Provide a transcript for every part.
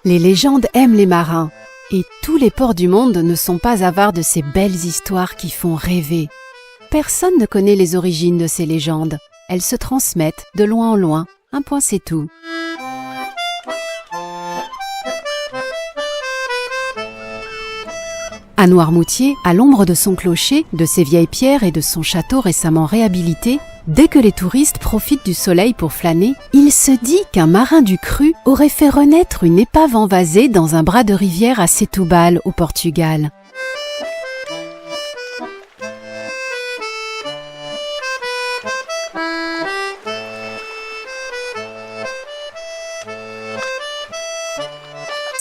Les légendes aiment les marins, et tous les ports du monde ne sont pas avares de ces belles histoires qui font rêver. Personne ne connaît les origines de ces légendes. Elles se transmettent de loin en loin. Un point, c'est tout. À Noirmoutier, à l'ombre de son clocher, de ses vieilles pierres et de son château récemment réhabilité, dès que les touristes profitent du soleil pour flâner, il se dit qu'un marin du Cru aurait fait renaître une épave envasée dans un bras de rivière à Setúbal, au Portugal.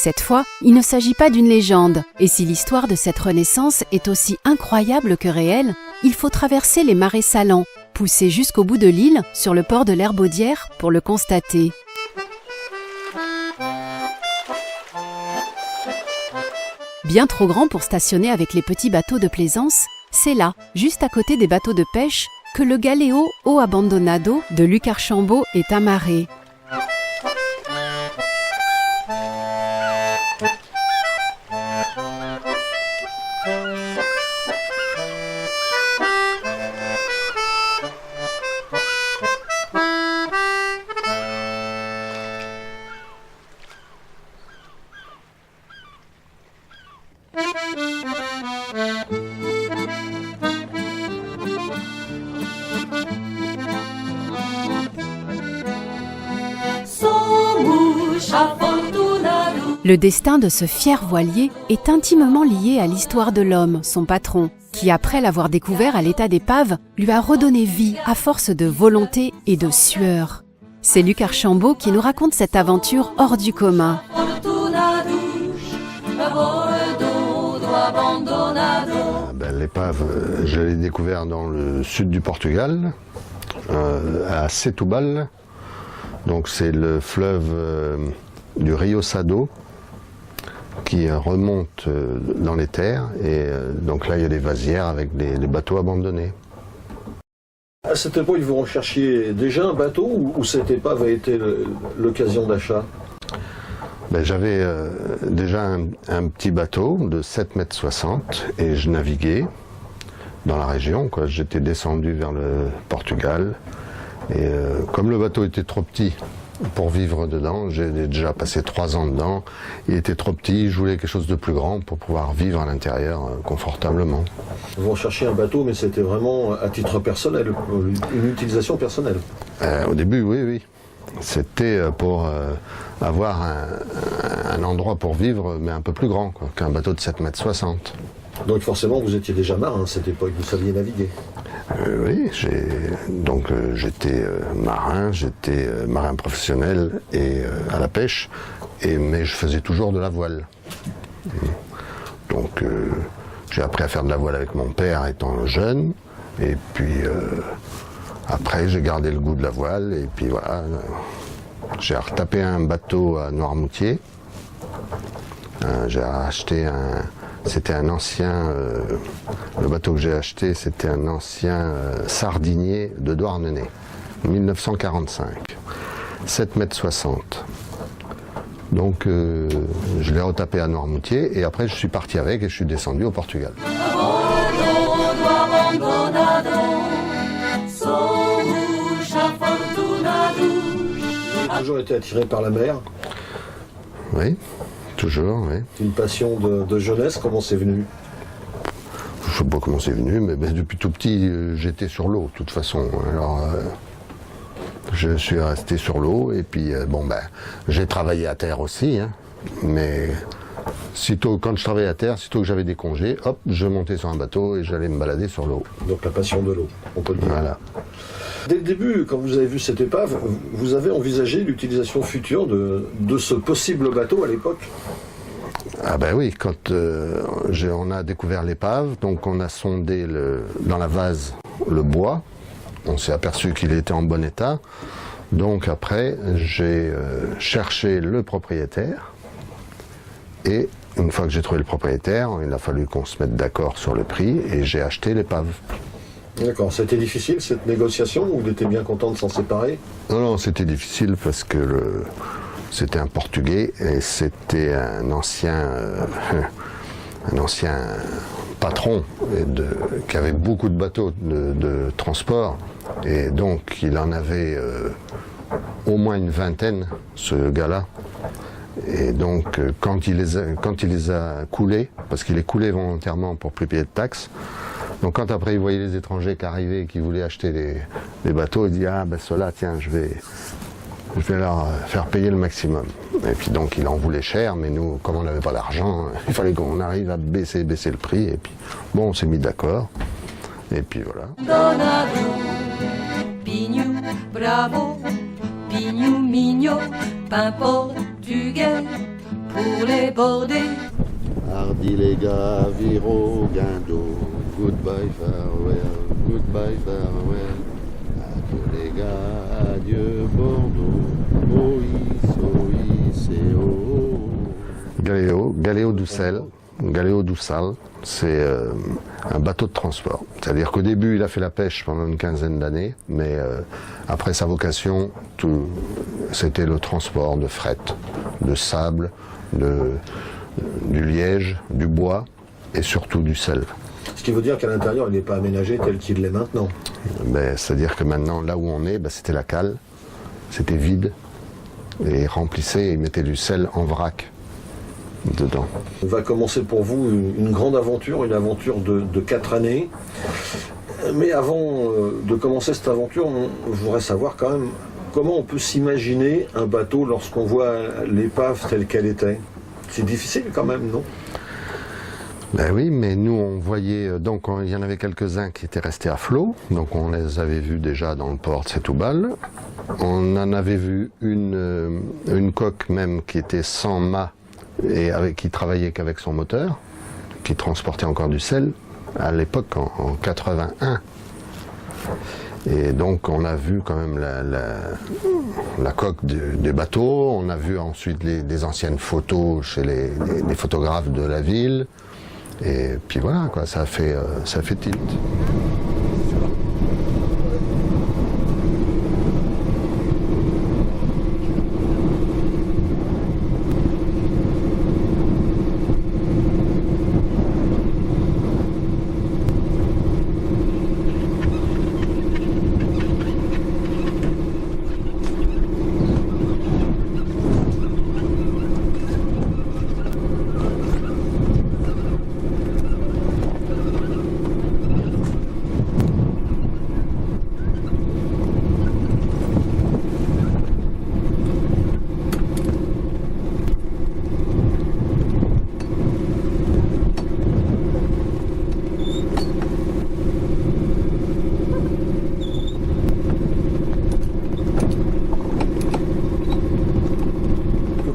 Cette fois, il ne s'agit pas d'une légende, et si l'histoire de cette renaissance est aussi incroyable que réelle, il faut traverser les marais salants, pousser jusqu'au bout de l'île, sur le port de l'Herbaudière, pour le constater. Bien trop grand pour stationner avec les petits bateaux de plaisance, c'est là, juste à côté des bateaux de pêche, que le galéo O Abandonado de Luc Archambault est amarré. Le destin de ce fier voilier est intimement lié à l'histoire de l'homme, son patron, qui après l'avoir découvert à l'état d'épave, lui a redonné vie à force de volonté et de sueur. C'est Luc Archambault qui nous raconte cette aventure hors du commun. L'épave, je l'ai découvert dans le sud du Portugal, à Setúbal. Donc c'est le fleuve du Rio Sado qui remonte dans les terres, et donc là il y a des vasières avec des bateaux abandonnés. À cette époque, vous recherchiez déjà un bateau ou cette épave a été l'occasion d'achat? J'avais déjà un petit bateau de 7,60 m et je naviguais dans la région, quoi. J'étais descendu vers le Portugal et comme le bateau était trop petit pour vivre dedans, j'ai déjà passé 3 ans dedans, il était trop petit, je voulais quelque chose de plus grand pour pouvoir vivre à l'intérieur confortablement. Vous recherchiez un bateau, mais c'était vraiment à titre personnel, une utilisation personnelle? Au début, oui. C'était pour avoir un endroit pour vivre, mais un peu plus grand qu'un bateau de 7,60 m. Donc forcément, vous étiez déjà marin à cette époque, vous saviez naviguer? Oui, j'étais marin, j'étais marin professionnel et à la pêche, mais je faisais toujours de la voile. Donc j'ai appris à faire de la voile avec mon père étant jeune, et puis après j'ai gardé le goût de la voile, et puis voilà, j'ai retapé un bateau à Noirmoutier. J'ai acheté c'était un ancien, le bateau que j'ai acheté, c'était un ancien sardinier de Douarnenez, 1945, 7,60 m. Donc je l'ai retapé à Noirmoutier et après je suis parti avec et je suis descendu au Portugal. Toujours été attiré par la mer? Oui. Toujours, oui. Une passion de jeunesse, comment c'est venu? Je ne sais pas comment c'est venu, mais depuis tout petit, j'étais sur l'eau, de toute façon. Alors, je suis resté sur l'eau, et puis, j'ai travaillé à terre aussi, hein, mais quand je travaillais à terre, sitôt que j'avais des congés, hop, je montais sur un bateau et j'allais me balader sur l'eau. Donc la passion de l'eau, on peut le dire. Voilà. Dès le début, quand vous avez vu cette épave, vous avez envisagé l'utilisation future de ce possible bateau à l'époque? Ah ben oui, quand on a découvert l'épave, donc on a sondé dans la vase le bois, on s'est aperçu qu'il était en bon état, donc après j'ai cherché le propriétaire, et une fois que j'ai trouvé le propriétaire, il a fallu qu'on se mette d'accord sur le prix, et j'ai acheté l'épave. D'accord, c'était difficile cette négociation ou vous étiez bien content de s'en séparer? Non, c'était difficile parce que C'était un Portugais et c'était un ancien patron qui avait beaucoup de bateaux de transport. Et donc il en avait au moins une vingtaine, ce gars-là. Et donc quand il les a coulés, parce qu'il les coulait volontairement pour plus payer de taxes, donc quand après il voyait les étrangers qui arrivaient et qui voulaient acheter les bateaux, il dit ah ben ceux-là tiens je vais leur faire payer le maximum. Et puis donc il en voulait cher, mais nous comme on n'avait pas d'argent, il fallait qu'on arrive à baisser le prix. Et puis bon, on s'est mis d'accord. Et puis voilà. Donado, Pinho, bravo, Pinho, mignon, pain portugais pour les border. Hardy les gars, Viro, Guindo, goodbye, farewell. Adieu les gars, adieu Bordeaux, Galéo Doussal, c'est un bateau de transport. C'est-à-dire qu'au début, il a fait la pêche pendant une quinzaine d'années, mais après sa vocation, c'était le transport de fret, de sable, du liège, du bois et surtout du sel. Ce qui veut dire qu'à l'intérieur, il n'est pas aménagé tel qu'il l'est maintenant. C'est-à-dire que maintenant, là où on est, c'était la cale, c'était vide, et il remplissait et il mettait du sel en vrac dedans. Va commencer pour vous une grande aventure, une aventure de 4 années. Mais avant de commencer cette aventure, je voudrais savoir quand même comment on peut s'imaginer un bateau lorsqu'on voit l'épave telle qu'elle était. C'est difficile quand même, non ? Ben oui, mais nous on voyait, donc il y en avait quelques-uns qui étaient restés à flot, donc on les avait vus déjà dans le port de Setúbal. On en avait vu une coque même qui était sans mât et qui travaillait qu'avec son moteur, qui transportait encore du sel, à l'époque en 81. Et donc on a vu quand même la coque des bateaux, on a vu ensuite des anciennes photos chez les photographes de la ville. Et puis voilà, quoi, ça fait tilt.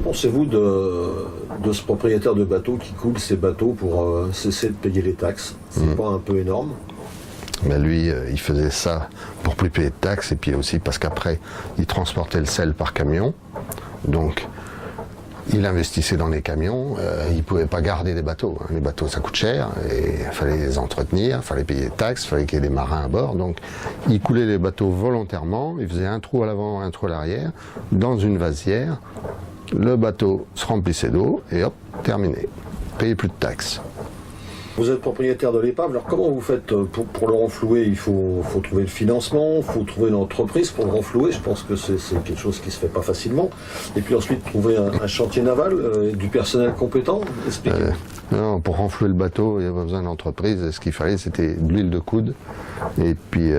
Pensez-vous de ce propriétaire de bateau qui coule ses bateaux pour cesser de payer les taxes? C'est pas un peu énorme? Mais lui, il faisait ça pour plus payer de taxes et puis aussi parce qu'après, il transportait le sel par camion. Donc, il investissait dans les camions. Il ne pouvait pas garder des bateaux. Les bateaux, ça coûte cher et il fallait les entretenir, il fallait payer des taxes, il fallait qu'il y ait des marins à bord. Donc, il coulait les bateaux volontairement. Il faisait un trou à l'avant, un trou à l'arrière, dans une vasière. Le bateau se remplissait d'eau et hop, terminé. Payez plus de taxes. Vous êtes propriétaire de l'épave, alors comment vous faites pour le renflouer? Il faut trouver le financement, il faut trouver une entreprise pour le renflouer. Je pense que c'est quelque chose qui ne se fait pas facilement. Et puis ensuite, trouver un chantier naval, du personnel compétent. Expliquez. Non, pour renflouer le bateau, il n'y avait pas besoin d'entreprise. Ce qu'il fallait, c'était de l'huile de coude. Et puis,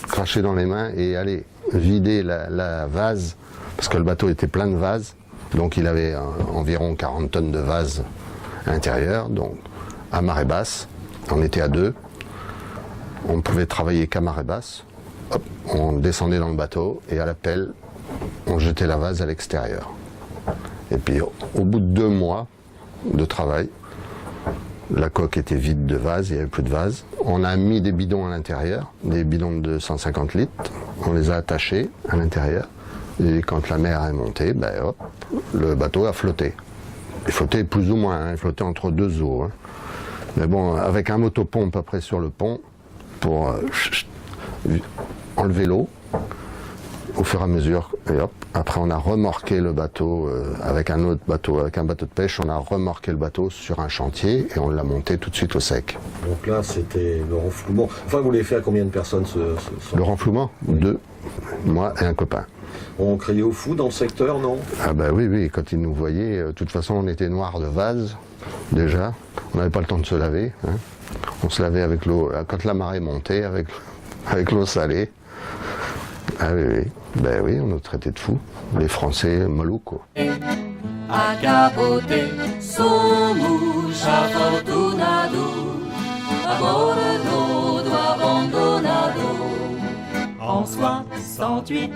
cracher dans les mains et aller vider la vase. Parce que le bateau était plein de vases, donc il avait environ 40 tonnes de vases à l'intérieur, donc à marée basse, on était à 2, on ne pouvait travailler qu'à marée basse, hop, on descendait dans le bateau et à la pelle, on jetait la vase à l'extérieur. Et puis au bout de 2 mois de travail, la coque était vide de vase, il n'y avait plus de vase. On a mis des bidons à l'intérieur, des bidons de 250 litres, on les a attachés à l'intérieur. Et quand la mer est montée, hop, le bateau a flotté. Il flottait plus ou moins, il flottait entre 2 eaux. Mais bon, avec un motopompe après sur le pont, pour enlever l'eau, au fur et à mesure, et hop, Après, on a remorqué le bateau avec un autre bateau, avec un bateau de pêche. On a remorqué le bateau sur un chantier et on l'a monté tout de suite au sec. Donc là, c'était le renflouement. Enfin, vous l'avez fait à combien de personnes Le renflouement, 2, moi et un copain. On criait au fou dans le secteur, non? Ah bah oui, quand ils nous voyaient, de toute façon on était noirs de vase, déjà. On n'avait pas le temps de se laver. Hein. On se lavait avec l'eau, quand la marée montait, avec l'eau salée. Ah oui, ben oui, on nous traitait de fous. Les Français, maluco. A capote somos afortunados, a bordo do abandonado. En 68,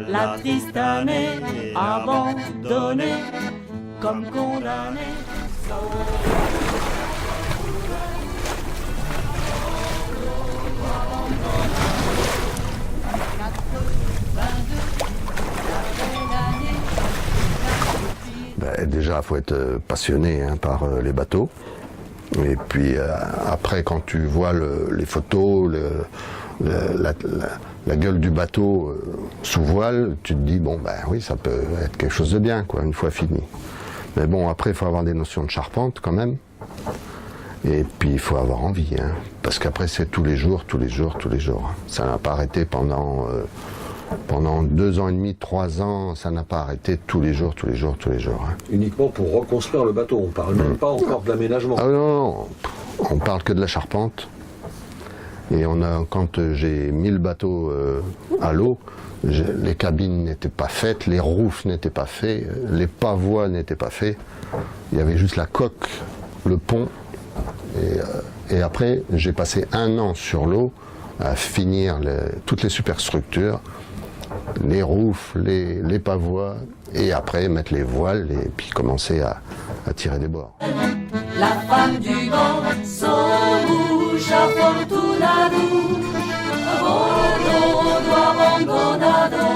la triste année abandonnée comme condamnée. Ben, déjà, il faut être passionné par les bateaux. Et puis après, quand tu vois les photos, la gueule du bateau sous voile, tu te dis, bon, ben oui, ça peut être quelque chose de bien, quoi, une fois fini. Mais bon, après, il faut avoir des notions de charpente, quand même. Et puis, il faut avoir envie, hein, parce qu'après, c'est tous les jours. Ça n'a pas arrêté pendant 2 ans et demi, 3 ans, ça n'a pas arrêté tous les jours. Hein. Uniquement pour reconstruire le bateau, on ne parle même pas encore de l'aménagement. Ah non, on parle que de la charpente. Et quand j'ai mis le bateau à l'eau, les cabines n'étaient pas faites, les roufs n'étaient pas faits, les pavois n'étaient pas faits. Il y avait juste la coque, le pont. Et après, j'ai passé 1 an sur l'eau à finir toutes les superstructures, les roufs, les pavois, et après mettre les voiles et puis commencer à tirer des bords. La femme du vent somos afortunados, a bordo do abandonado.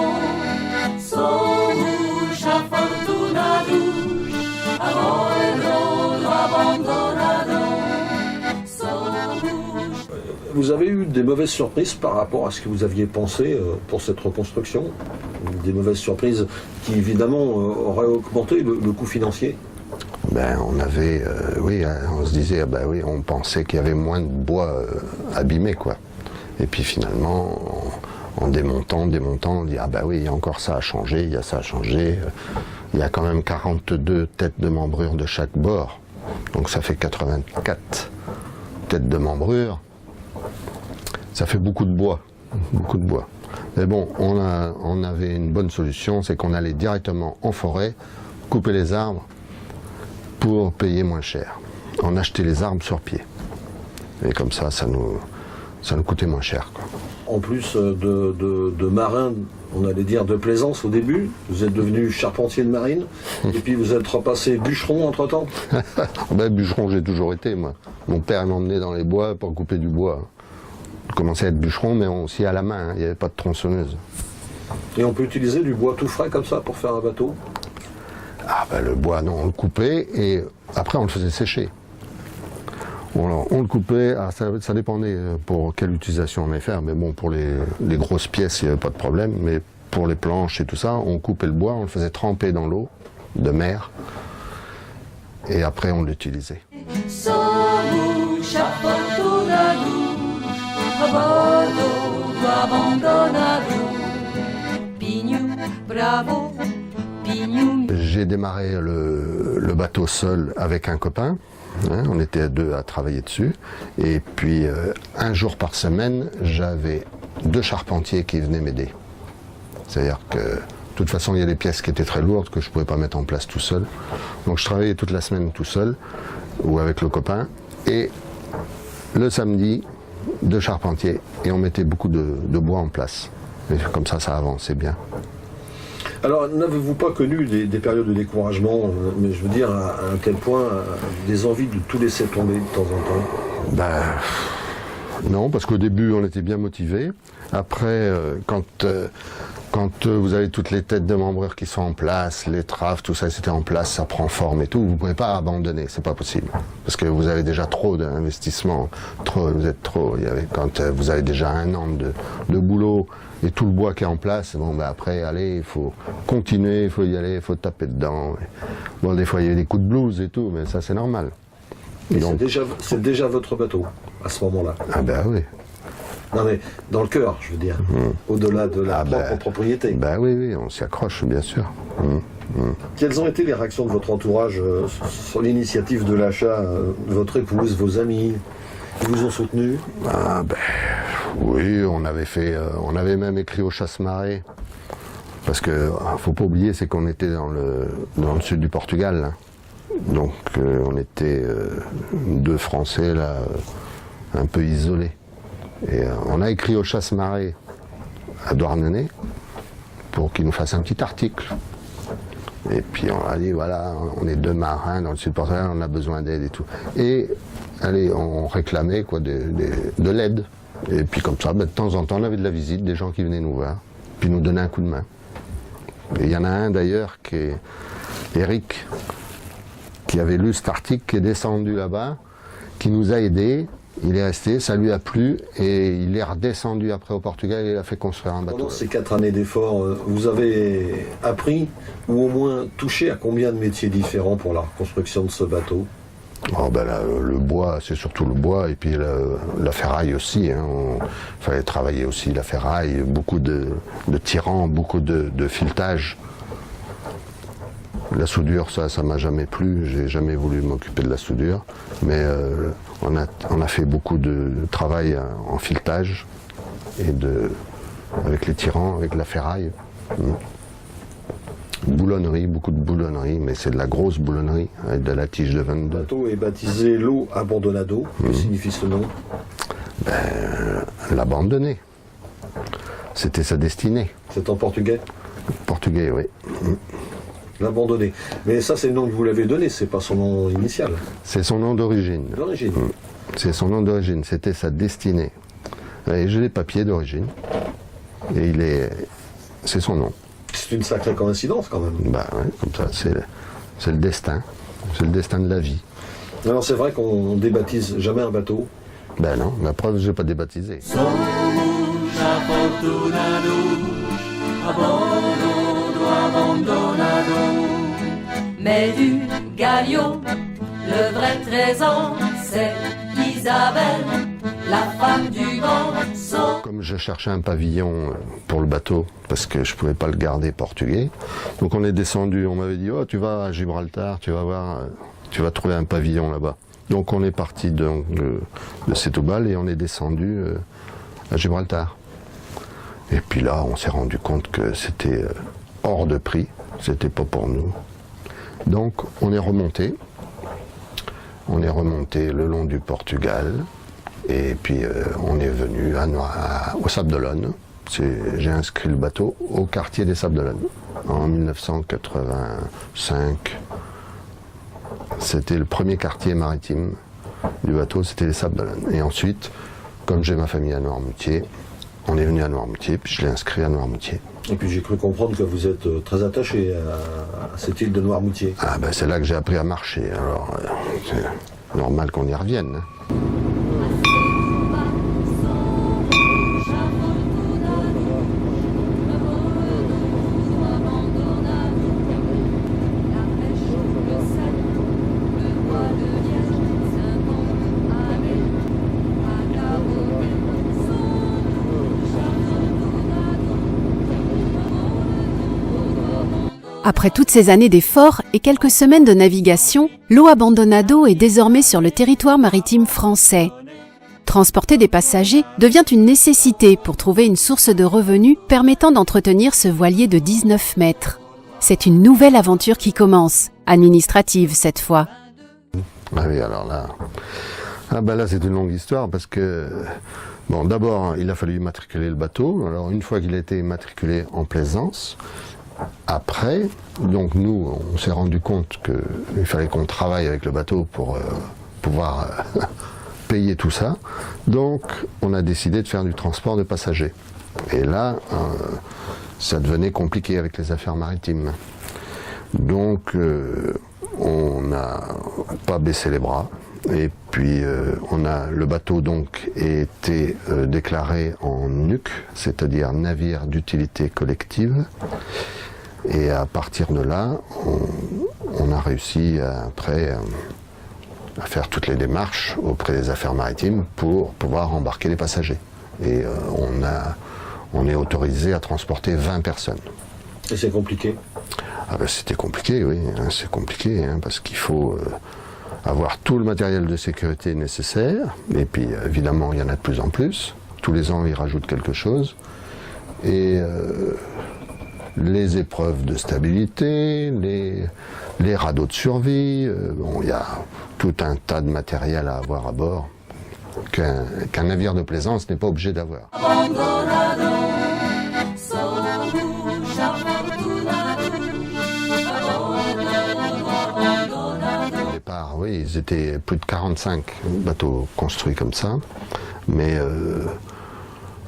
Somos afortunados, a bordo do abandonado. Vous avez eu des mauvaises surprises par rapport à ce que vous aviez pensé pour cette reconstruction? Des mauvaises surprises qui évidemment auraient augmenté le coût financier? Ben, on avait, on se disait, ben oui, on pensait qu'il y avait moins de bois abîmé, quoi. Et puis finalement, en démontant, on dit, ah ben oui, il y a encore ça à changer, il y a ça à changer. Il y a quand même 42 têtes de membrure de chaque bord. Donc ça fait 84 têtes de membrure. Ça fait beaucoup de bois. Mais bon, on avait une bonne solution, c'est qu'on allait directement en forêt, couper les arbres pour payer moins cher. On achetait les arbres sur pied. Et comme ça nous coûtait moins cher, quoi. En plus de marin, on allait dire de plaisance au début, vous êtes devenu charpentier de marine, et puis vous êtes repassé bûcheron entre-temps? Ben, bûcheron, j'ai toujours été, moi. Mon père m'emmenait dans les bois pour couper du bois. Je commençais à être bûcheron, mais aussi à la main, hein. Il n'y avait pas de tronçonneuse. Et on peut utiliser du bois tout frais comme ça pour faire un bateau? Ah ben, le bois, non, on le coupait et après on le faisait sécher. Bon, on le coupait, ça dépendait pour quelle utilisation on allait faire, mais bon, pour les grosses pièces, il n'y avait pas de problème, mais pour les planches et tout ça, on coupait le bois, on le faisait tremper dans l'eau de mer, et après on l'utilisait. Somos afortunados, a bordo do abandonado. Pinho bravo, pinho. J'ai démarré le bateau seul avec un copain. Hein, on était à 2 à travailler dessus. Et puis, 1 jour par semaine, j'avais 2 charpentiers qui venaient m'aider. C'est-à-dire que, de toute façon, il y a des pièces qui étaient très lourdes que je ne pouvais pas mettre en place tout seul. Donc, je travaillais toute la semaine tout seul, ou avec le copain. Et le samedi, 2 charpentiers. Et on mettait beaucoup de bois en place. Et comme ça avançait bien. Alors, n'avez-vous pas connu des périodes de découragement, mais je veux dire, à quel point des envies de tout laisser tomber de temps en temps? Ben, non, parce qu'au début, on était bien motivés. Après, quand vous avez toutes les têtes de membrure qui sont en place, les traves, tout ça, c'était en place, ça prend forme et tout, vous ne pouvez pas abandonner, c'est pas possible. Parce que vous avez déjà trop d'investissement, vous êtes trop. Quand vous avez déjà 1 an de boulot Et tout le bois qui est en place, bon, ben après, allez, il faut continuer, il faut y aller, il faut taper dedans. Bon, des fois, il y a des coups de blues et tout, mais ça, c'est normal. Et Donc, c'est déjà votre bateau, à ce moment-là. ah ben oui. Non mais, dans le cœur, je veux dire, au-delà de la propre propriété. Ben oui, oui, on s'y accroche, bien sûr. Quelles ont été les réactions de votre entourage sur l'initiative de l'achat, de votre épouse, vos amis? Ils vous ont soutenu? Ah ben, oui, on avait même écrit au Chasse-Marée. Parce que, faut pas oublier, c'est qu'on était dans le sud du Portugal. Hein. Donc, on était deux Français, là, un peu isolés. Et on a écrit au Chasse-Marée à Douarnenez pour qu'il nous fasse un petit article. Et puis on a dit, voilà, on est deux marins dans le sud du Portugal, on a besoin d'aide et tout. Et, allez, on réclamait quoi, de l'aide. Et puis comme ça, ben, de temps en temps, on avait de la visite, des gens qui venaient nous voir, puis nous donnaient un coup de main. Et il y en a un d'ailleurs qui est Eric, qui avait lu cet article, qui est descendu là-bas, qui nous a aidés. Il est resté, ça lui a plu, et il est redescendu après au Portugal et il a fait construire un bateau. Pendant ces 4 années d'efforts, vous avez appris, ou au moins touché à combien de métiers différents pour la construction de ce bateau? Oh ben là, le bois, c'est surtout le bois, et puis la ferraille aussi. Hein. Il fallait travailler aussi la ferraille, beaucoup de tirants, beaucoup de filetage. La soudure, ça m'a jamais plu, j'ai jamais voulu m'occuper de la soudure, mais on a fait beaucoup de travail en filetage, et avec les tirants, avec la ferraille. Boulonnerie, beaucoup de boulonnerie, mais c'est de la grosse boulonnerie, avec de la tige de 22. Le bateau est baptisé Lo Abandonado. Que signifie ce nom? L'abandonner. C'était sa destinée. C'est en portugais? Portugais, oui. L'abandonner. Mais ça, c'est le nom que vous l'avez donné, c'est pas son nom initial. C'est son nom d'origine. D'origine. C'est son nom d'origine, c'était sa destinée. Et j'ai les papiers d'origine. Et c'est son nom. C'est une sacrée coïncidence quand même. Bah ouais, comme ça, c'est le destin. C'est le destin de la vie. Alors c'est vrai qu'on débaptise jamais un bateau. Ben non, la preuve, je n'ai pas débaptisé. Somos afortunados, abandonado. Mais du Gallio, le vrai trésor, c'est Isabelle, la femme du grand saut. Comme je cherchais un pavillon pour le bateau, parce que je ne pouvais pas le garder portugais, donc on est descendu, on m'avait dit, oh tu vas à Gibraltar, tu vas voir, tu vas trouver un pavillon là-bas. Donc on est parti de Setúbal et on est descendu à Gibraltar. Et puis là, on s'est rendu compte que c'était hors de prix, c'était pas pour nous. Donc on est remonté le long du Portugal, et puis on est venu au Sable d'Olonne. J'ai inscrit le bateau au quartier des Sables d'Olonne en 1985. C'était le premier quartier maritime du bateau, c'était les Sables d'Olonne. Et ensuite, comme j'ai ma famille à Noirmoutier, on est venu à Noirmoutier, puis je l'ai inscrit à Noirmoutier. Et puis j'ai cru comprendre que vous êtes très attaché à cette île de Noirmoutier. Ah ben c'est là que j'ai appris à marcher, alors c'est normal qu'on y revienne. Après toutes ces années d'efforts et quelques semaines de navigation, Lo Abandonado est désormais sur le territoire maritime français. Transporter des passagers devient une nécessité pour trouver une source de revenus permettant d'entretenir ce voilier de 19 mètres. C'est une nouvelle aventure qui commence, administrative cette fois. Ah oui, alors là, là c'est une longue histoire parce que, bon, d'abord il a fallu immatriculer le bateau. Alors une fois qu'il a été immatriculé en plaisance, après, donc nous, on s'est rendu compte qu'il fallait qu'on travaille avec le bateau pour pouvoir payer tout ça. Donc, on a décidé de faire du transport de passagers. Et là, ça devenait compliqué avec les affaires maritimes. Donc, on n'a pas baissé les bras. Et puis on a le bateau donc été déclaré en NUC, c'est-à-dire navire d'utilité collective. Et à partir de là, on a réussi après à faire toutes les démarches auprès des affaires maritimes pour pouvoir embarquer les passagers. Et on est autorisé à transporter 20 personnes. Et c'est compliqué? Ah ben, c'était compliqué, oui, hein, c'est compliqué, hein, parce qu'il faut avoir tout le matériel de sécurité nécessaire, et puis évidemment il y en a de plus en plus, tous les ans ils rajoutent quelque chose, et les épreuves de stabilité, les radeaux de survie, bon, il y a tout un tas de matériel à avoir à bord qu'un navire de plaisance n'est pas obligé d'avoir. Au départ, oui, ils étaient plus de 45 bateaux construits comme ça, mais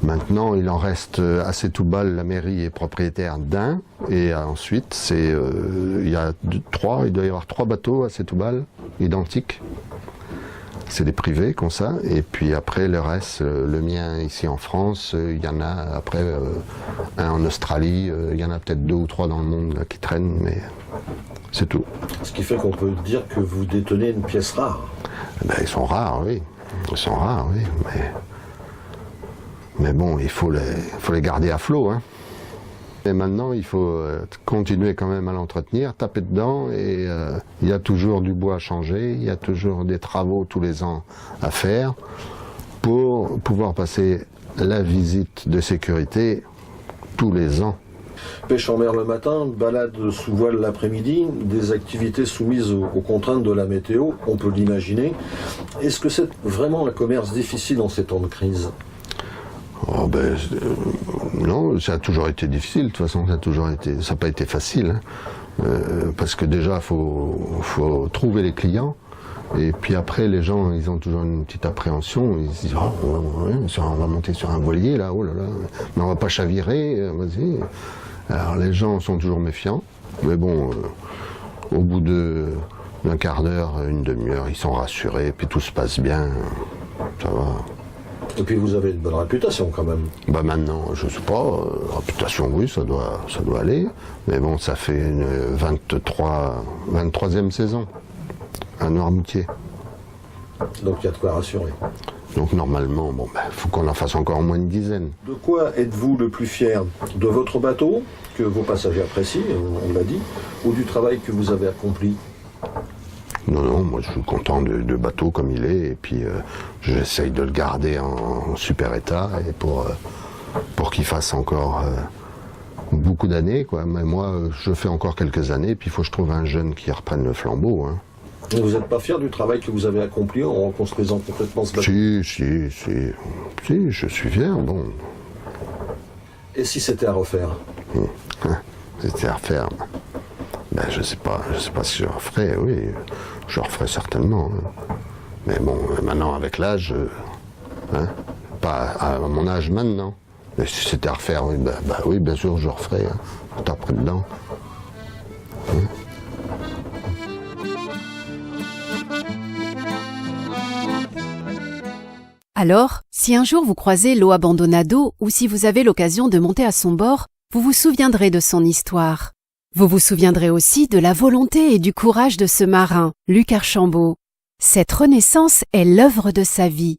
maintenant il en reste à Setoubal, la mairie est propriétaire d'un, et ensuite il doit y avoir 3 bateaux à Setoubal, identiques. C'est des privés comme ça, et puis après le reste, le mien ici en France, il y en a après un en Australie, il y en a peut-être 2 ou 3 dans le monde là, qui traînent, mais c'est tout. Ce qui fait qu'on peut dire que vous détenez une pièce rare. Ben, ils sont rares, oui. Ils sont rares, oui, mais bon, il faut les garder à flot, hein. Et maintenant, il faut continuer quand même à l'entretenir, taper dedans, et il y a toujours du bois à changer, il y a toujours des travaux tous les ans à faire pour pouvoir passer la visite de sécurité tous les ans. Pêche en mer le matin, balade sous voile l'après-midi, des activités soumises aux contraintes de la météo, on peut l'imaginer. Est-ce que c'est vraiment un commerce difficile en ces temps de crise ? Oh ben, non, ça a toujours été difficile, de toute façon, ça n'a pas été facile, hein. Parce que déjà, faut trouver les clients, et puis après, les gens, ils ont toujours une petite appréhension, ils se disent, on va monter sur un voilier, là, oh là là, mais on va pas chavirer, vas-y. Alors, les gens sont toujours méfiants, mais bon, au bout d'un quart d'heure, une demi-heure, ils sont rassurés, et puis tout se passe bien, ça va. Et puis vous avez une bonne réputation quand même. Bah maintenant, je sais pas, réputation oui, ça doit aller. Mais bon, ça fait une 23e saison à Noirmoutier. Donc il y a de quoi rassurer. Donc normalement, bon, faut qu'on en fasse encore au moins une dizaine. De quoi êtes-vous le plus fier? De votre bateau, que vos passagers apprécient, on l'a dit, ou du travail que vous avez accompli? Non, moi je suis content de bateau comme il est, et puis j'essaye de le garder en super état, et pour qu'il fasse encore beaucoup d'années, quoi. Mais moi, je fais encore quelques années, puis il faut que je trouve un jeune qui reprenne le flambeau, hein. Et vous n'êtes pas fier du travail que vous avez accompli en reconstruisant complètement ce bateau? Si, je suis fier, bon. Et si c'était à refaire? C'était à refaire. Ben, je sais pas si je referais, oui, je referais certainement. Hein. Mais bon, maintenant avec l'âge, hein, pas à mon âge maintenant. Mais si c'était à refaire, oui, oui, bien sûr, je referais. Hein. Je taperais dedans. Hein. Alors, si un jour vous croisez Lo Abandonado ou si vous avez l'occasion de monter à son bord, vous vous souviendrez de son histoire. Vous vous souviendrez aussi de la volonté et du courage de ce marin, Luc Archambault. Cette renaissance est l'œuvre de sa vie.